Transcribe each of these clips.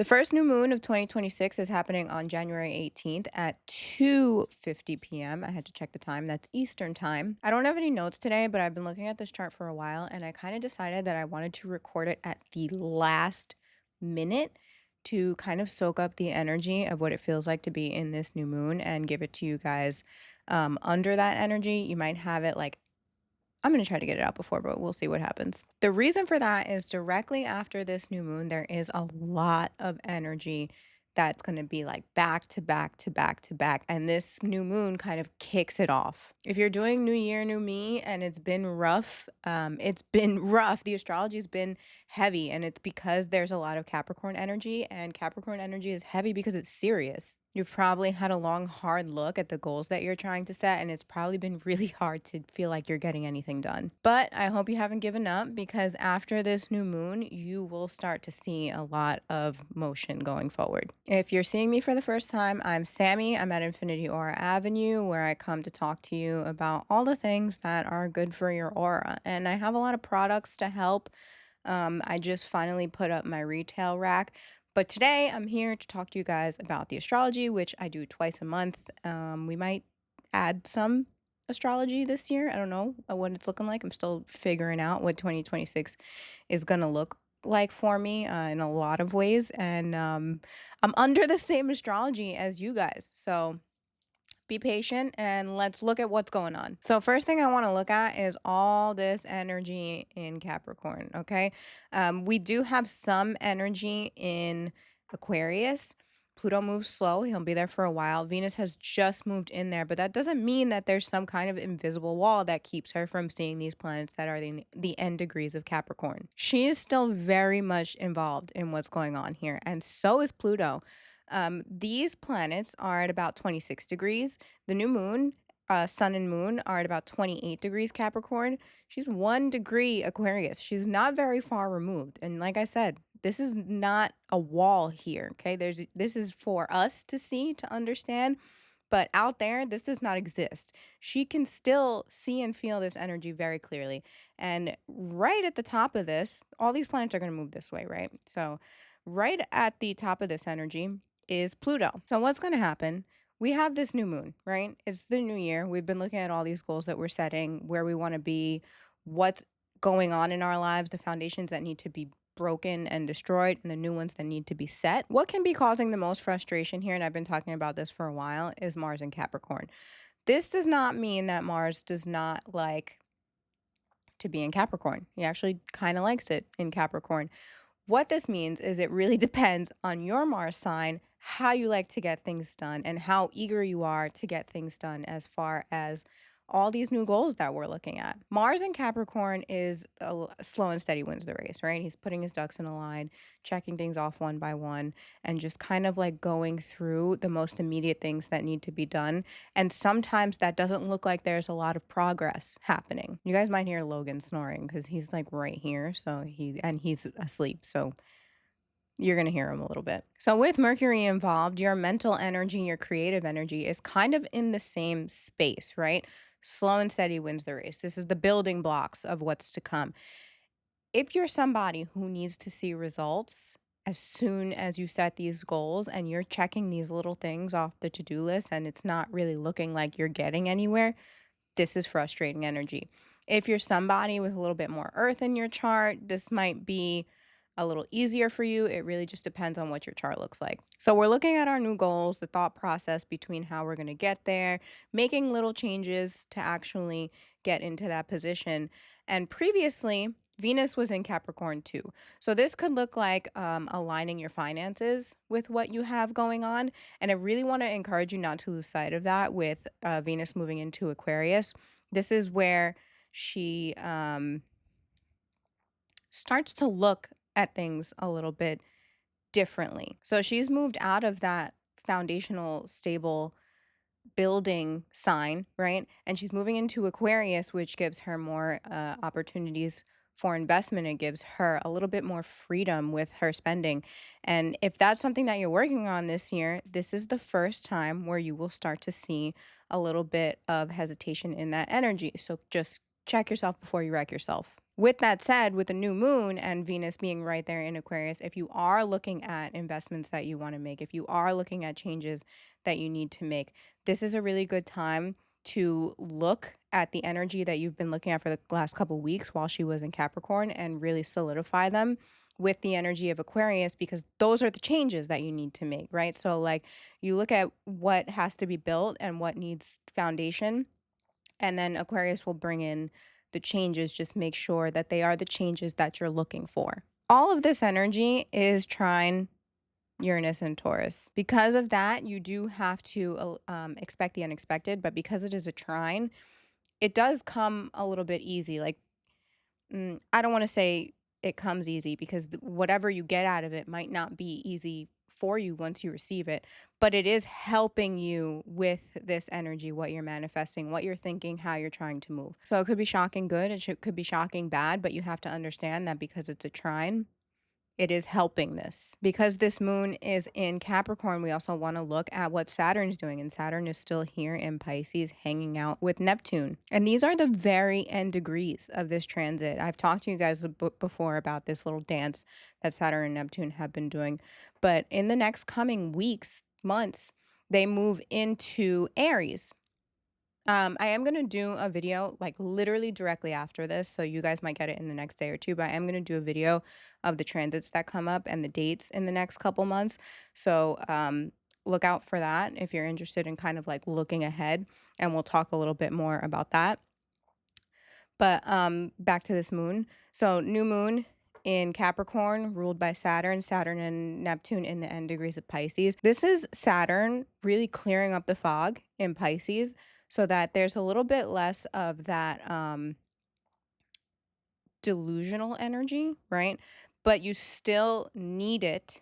The first new moon of 2026 is happening on January 18th at 2:50 p.m. I had to check the time. That's Eastern time. I don't have any notes today, but I've been looking at this chart for a while and I kind of decided that I wanted to record it at the last minute to kind of soak up the energy of what it feels like to be in this new moon and give it to you guys under that energy. You might have it like I'm going to try to get it out before, but we'll see what happens. The reason for that is directly after this new moon, there is a lot of energy that's going to be like back to back to back to back. And this new moon kind of kicks it off. If you're doing New Year, New Me, and it's been rough, it's been rough. The astrology's been heavy, and it's because there's a lot of Capricorn energy, and Capricorn energy is heavy because it's serious. You've probably had a long, hard look at the goals that you're trying to set, and it's probably been really hard to feel like you're getting anything done. But I hope you haven't given up because after this new moon, you will start to see a lot of motion going forward. If you're seeing me for the first time, I'm Sammy. I'm at Infinity Aura Avenue, where I come to talk to you about all the things that are good for your aura. And I have a lot of products to help. I just finally put up my retail rack. But today I'm here to talk to you guys about the astrology, which I do twice a month. We might add some astrology this year. I don't know what it's looking like. I'm still figuring out what 2026 is going to look like for me in a lot of ways. And I'm under the same astrology as you guys. So be patient and let's look at what's going on. So, first thing I want to look at is all this energy in Capricorn. Okay. We do have some energy in Aquarius. Pluto moves slow. He'll be there for a while. Venus has just moved in there, but that doesn't mean that there's some kind of invisible wall that keeps her from seeing these planets that are the end degrees of Capricorn. She is still very much involved in what's going on here, and so is Pluto. These planets are at about 26 degrees. The new moon, sun and moon are at about 28 degrees Capricorn. She's 1 degree Aquarius. She's not very far removed. And like I said, this is not a wall here. Okay. This is for us to see, to understand. But out there, this does not exist. She can still see and feel this energy very clearly. And right at the top of this, all these planets are going to move this way, right? So, right at the top of this energy is Pluto. So, what's going to happen? We have this new moon, right? It's the new year. We've been looking at all these goals that we're setting, where we want to be, what's going on in our lives, the foundations that need to be broken and destroyed, and the new ones that need to be set. What can be causing the most frustration here, and I've been talking about this for a while, is Mars and Capricorn. This does not mean that Mars does not like to be in Capricorn. He actually kind of likes it in Capricorn. What this means is it really depends on your Mars sign, how you like to get things done, and how eager you are to get things done as far as all these new goals that we're looking at. Mars in Capricorn is slow and steady wins the race, right? He's putting his ducks in a line, checking things off one by one, and just kind of like going through the most immediate things that need to be done. And sometimes that doesn't look like there's a lot of progress happening. You guys might hear Logan snoring because he's like right here. So he's asleep. So you're going to hear him a little bit. So, with Mercury involved, your mental energy, your creative energy is kind of in the same space, right? Slow and steady wins the race. This is the building blocks of what's to come. If you're somebody who needs to see results as soon as you set these goals and you're checking these little things off the to do list and it's not really looking like you're getting anywhere, this is frustrating energy. If you're somebody with a little bit more earth in your chart, this might be a little easier for you. It really just depends on what your chart looks like. So we're looking at our new goals, the thought process between how we're going to get there, making little changes to actually get into that position. And previously, Venus was in Capricorn too. So this could look like aligning your finances with what you have going on. And I really want to encourage you not to lose sight of that with Venus moving into Aquarius. This is where she starts to look at things a little bit differently. So she's moved out of that foundational, stable building sign, right? And she's moving into Aquarius, which gives her more opportunities for investment. It gives her a little bit more freedom with her spending. And if that's something that you're working on this year, this is the first time where you will start to see a little bit of hesitation in that energy. So just check yourself before you wreck yourself With that said, with the new moon and Venus being right there in Aquarius, if you are looking at investments that you want to make, if you are looking at changes that you need to make, this is a really good time to look at the energy that you've been looking at for the last couple of weeks while she was in Capricorn and really solidify them with the energy of Aquarius, because those are the changes that you need to make, right? So like you look at what has to be built and what needs foundation, and then Aquarius will bring in the changes. Just make sure that they are the changes that you're looking for. All of this energy is trine Uranus and Taurus. Because of that, you do have to expect the unexpected, but because it is a trine, it does come a little bit easy. Like, I don't want to say it comes easy, because whatever you get out of it might not be easy for you once you receive it, but it is helping you with this energy, what you're manifesting, what you're thinking, how you're trying to move. So it could be shocking good, could be shocking bad, but you have to understand that because it's a trine, it is helping this. Because this moon is in Capricorn, we also want to look at what Saturn's doing. And Saturn is still here in Pisces hanging out with Neptune. And these are the very end degrees of this transit. I've talked to you guys before about this little dance that Saturn and Neptune have been doing. But in the next coming weeks, months, they move into Aries. I am going to do a video like literally directly after this, so you guys might get it in the next day or two, but I am going to do a video of the transits that come up and the dates in the next couple months. So look out for that if you're interested in kind of like looking ahead, and we'll talk a little bit more about that. But back to this moon. So new moon in Capricorn, ruled by Saturn and Neptune in the end degrees of Pisces. This is Saturn really clearing up the fog in Pisces, so that there's a little bit less of that delusional energy, right? But you still need it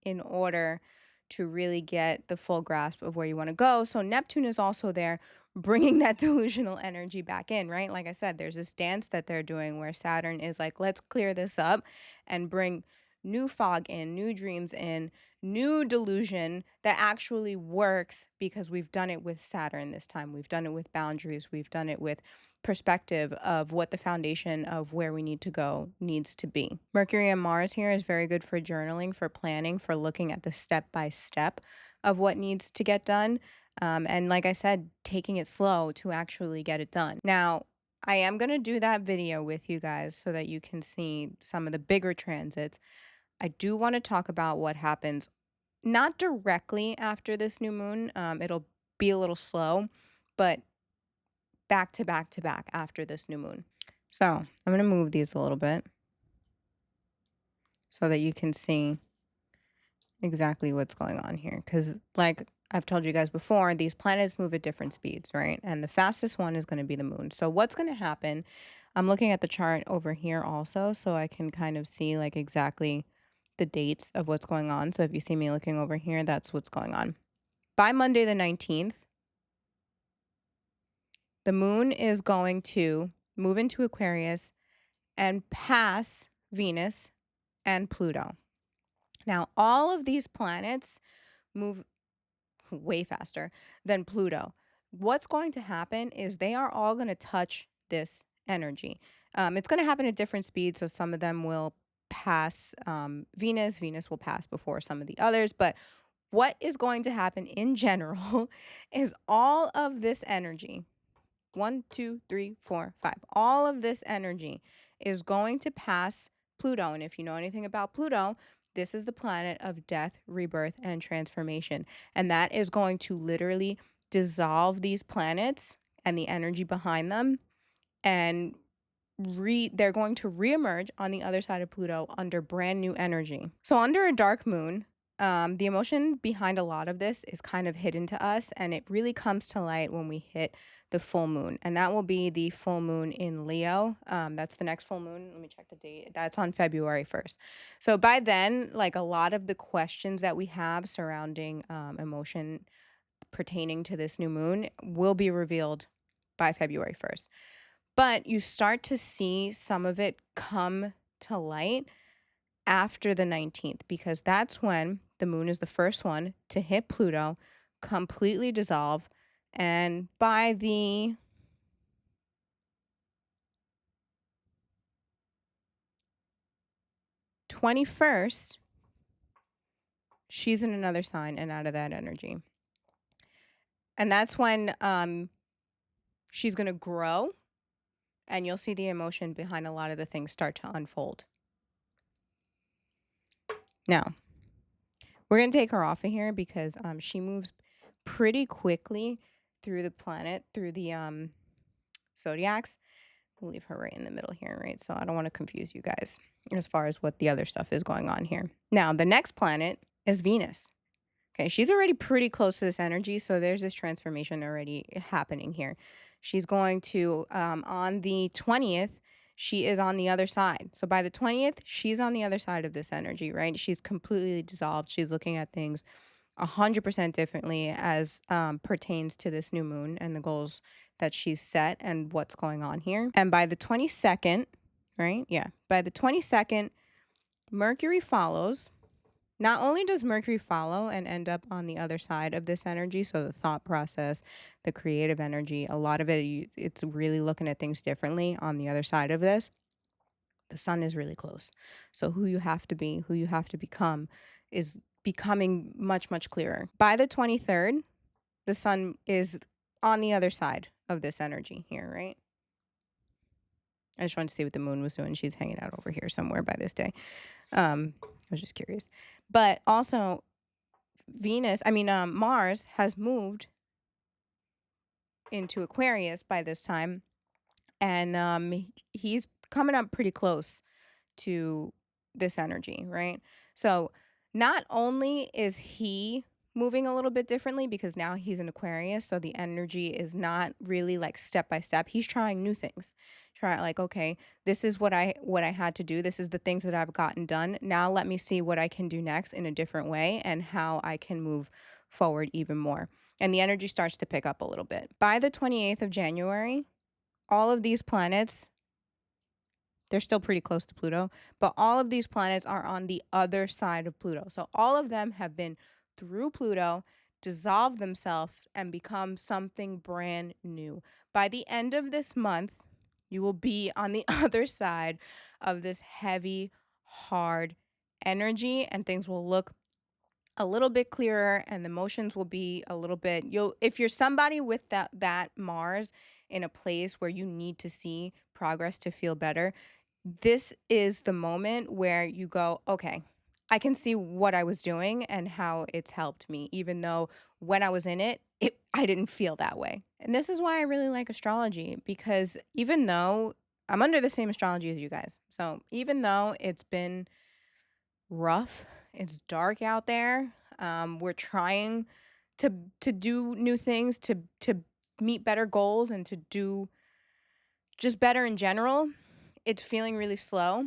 in order to really get the full grasp of where you want to go. So Neptune is also there bringing that delusional energy back in, right? Like I said, there's this dance that they're doing where Saturn is like, let's clear this up and bring new fog in, new dreams in, new delusion that actually works, because we've done it with Saturn this time. We've done it with boundaries. We've done it with perspective of what the foundation of where we need to go needs to be. Mercury and Mars here is very good for journaling, for planning, for looking at the step by step of what needs to get done. And like I said, taking it slow to actually get it done. Now, I am going to do that video with you guys so that you can see some of the bigger transits. I do want to talk about what happens not directly after this new moon. It'll be a little slow, but back to back to back after this new moon. So I'm going to move these a little bit so that you can see exactly what's going on here. Because like I've told you guys before, these planets move at different speeds, right? And the fastest one is going to be the moon. So what's going to happen? I'm looking at the chart over here also, so I can kind of see like exactly the dates of what's going on. So if you see me looking over here, that's what's going on. By Monday the 19th, the moon is going to move into Aquarius and pass Venus and Pluto. Now, all of these planets move way faster than Pluto. What's going to happen is they are all going to touch this energy. It's going to happen at different speeds, so some of them will pass Venus. Venus will pass before some of the others, but what is going to happen in general is all of this energy, 1, 2, 3, 4, 5, all of this energy is going to pass Pluto. And if you know anything about Pluto, this is the planet of death, rebirth, and transformation. And that is going to literally dissolve these planets and the energy behind them, and they're going to reemerge on the other side of Pluto under brand new energy. So under a dark moon, the emotion behind a lot of this is kind of hidden to us, and it really comes to light when we hit the full moon, and that will be the full moon in Leo. That's the next full moon. Let me check the date. That's on February 1st. So by then, like a lot of the questions that we have surrounding emotion pertaining to this new moon will be revealed by February 1st. But you start to see some of it come to light after the 19th, because that's when the moon is the first one to hit Pluto, completely dissolve, and by the 21st, she's in another sign and out of that energy. And that's when she's going to grow, and you'll see the emotion behind a lot of the things start to unfold. Now, we're going to take her off of here because she moves pretty quickly through the planet, through the zodiacs. We'll leave her right in the middle here, right? So I don't want to confuse you guys as far as what the other stuff is going on here. Now, the next planet is Venus. Okay, she's already pretty close to this energy, so there's this transformation already happening here. She's going to, on the 20th, she is on the other side. So by the 20th, she's on the other side of this energy, right? She's completely dissolved. She's looking at things 100% differently as pertains to this new moon and the goals that she's set and what's going on here. And by the 22nd, right? Yeah, by the 22nd, Mercury follows. Not only does Mercury follow and end up on the other side of this energy, so the thought process, the creative energy, a lot of it, it's really looking at things differently on the other side of this. The sun is really close. So who you have to be, who you have to become is becoming much, much clearer. By the 23rd, the sun is on the other side of this energy here, right? I just wanted to see what the moon was doing. She's hanging out over here somewhere by this day. I was just curious. But also, Mars has moved into Aquarius by this time, and he's coming up pretty close to this energy, right? So not only is he moving a little bit differently because now he's in Aquarius, so the energy is not really like step by step. He's trying new things. Okay, this is what I had to do. This is the things that I've gotten done. Now let me see what I can do next in a different way and how I can move forward even more. And the energy starts to pick up a little bit. By the 28th of January, all of these planets, they're still pretty close to Pluto, but all of these planets are on the other side of Pluto. So all of them have been through Pluto, dissolved themselves, and become something brand new. By the end of this month, you will be on the other side of this heavy, hard energy, and things will look a little bit clearer, and the emotions will be a little bit, if you're somebody with that Mars in a place where you need to see progress to feel better, this is the moment where you go, okay, I can see what I was doing and how it's helped me, even though when I was in it, I didn't feel that way. And this is why I really like astrology, because even though I'm under the same astrology as you guys, so even though it's been rough, it's dark out there, we're trying to do new things, to meet better goals, and to do just better in general. It's feeling really slow,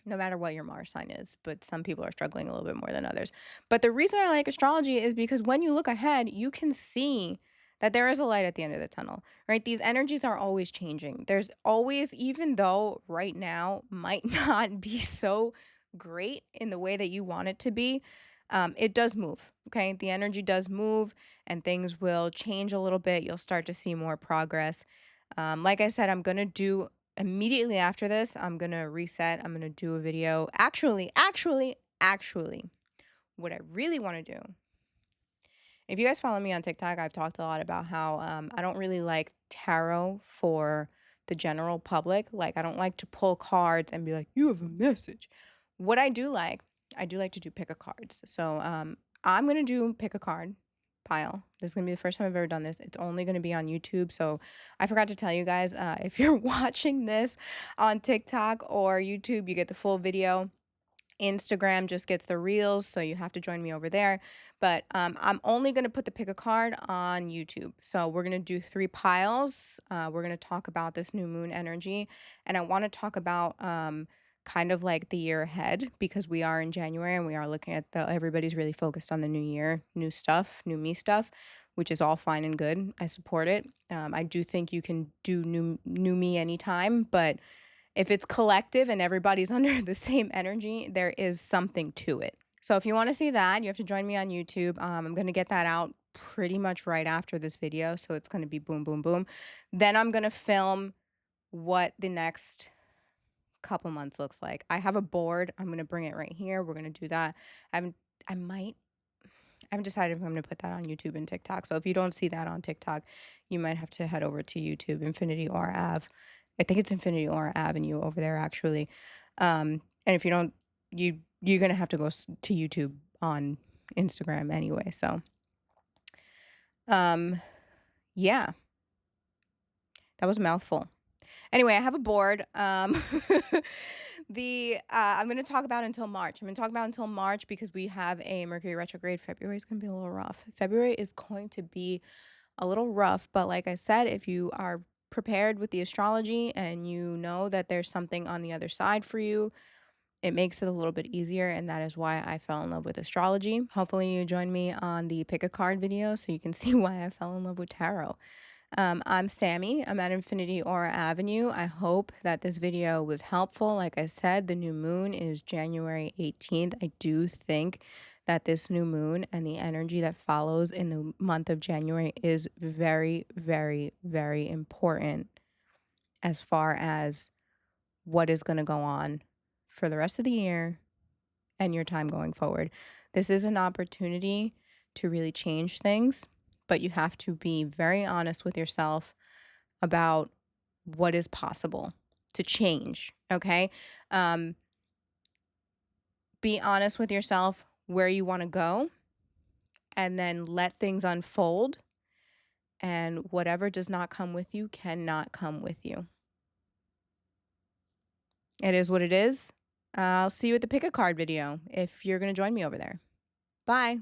no matter what your Mars sign is, but some people are struggling a little bit more than others. But the reason I like astrology is because when you look ahead, you can see that there is a light at the end of the tunnel, right? These energies are always changing. There's always, even though right now might not be so great in the way that you want it to be, it does move, okay? The energy does move, and things will change a little bit. You'll start to see more progress. Like I said, I'm going to do immediately after this, I'm going to reset. I'm going to do a video. Actually, what I really want to do, if you guys follow me on TikTok, I've talked a lot about how I don't really like tarot for the general public. Like, I don't like to pull cards and be like, you have a message. What I do like to do pick a cards. So I'm going to do pick a card pile. This is going to be the first time I've ever done this. It's only going to be on YouTube. So I forgot to tell you guys, if you're watching this on TikTok or YouTube, you get the full video. Instagram just gets the reels, so you have to join me over there. But I'm only going to put the pick a card on YouTube. So we're going to do 3 piles. We're going to talk about this new moon energy. And I want to talk about kind of like the year ahead, because we are in January and we are looking at everybody's really focused on the new year, new stuff, new me stuff, which is all fine and good. I support it. I do think you can do new me anytime, but if it's collective and everybody's under the same energy, there is something to it. So if you want to see that, you have to join me on YouTube. I'm going to get that out pretty much right after this video. So it's going to be boom, boom, boom. Then I'm going to film what the next couple months looks like. I have a board. I'm gonna bring it right here. We're gonna do that. I haven't I might I haven't decided if I'm gonna put that on YouTube and TikTok. So if you don't see that on TikTok, you might have to head over to YouTube, Infinity or Ave. I think it's Infinity or Avenue over there actually. And if you don't, you're gonna have to go to YouTube on Instagram anyway. So um, yeah, that was a mouthful. Anyway, I have a board. I'm going to talk about until March. I'm going to talk about until March because we have a Mercury retrograde. February is going to be a little rough. February is going to be a little rough, but like I said, if you are prepared with the astrology and you know that there's something on the other side for you, it makes it a little bit easier, and that is why I fell in love with astrology. Hopefully you join me on the pick a card video so you can see why I fell in love with tarot. I'm Sammy. I'm at Infinity Aura Avenue. I hope that this video was helpful. Like I said, the new moon is January 18th. I do think that this new moon and the energy that follows in the month of January is very, very, very important as far as what is going to go on for the rest of the year and your time going forward. This is an opportunity to really change things, but you have to be very honest with yourself about what is possible to change. Okay. Um, be honest with yourself where you want to go and then let things unfold. And whatever does not come with you cannot come with you. It is what it is. I'll see you at the pick a card video if you're going to join me over there. Bye.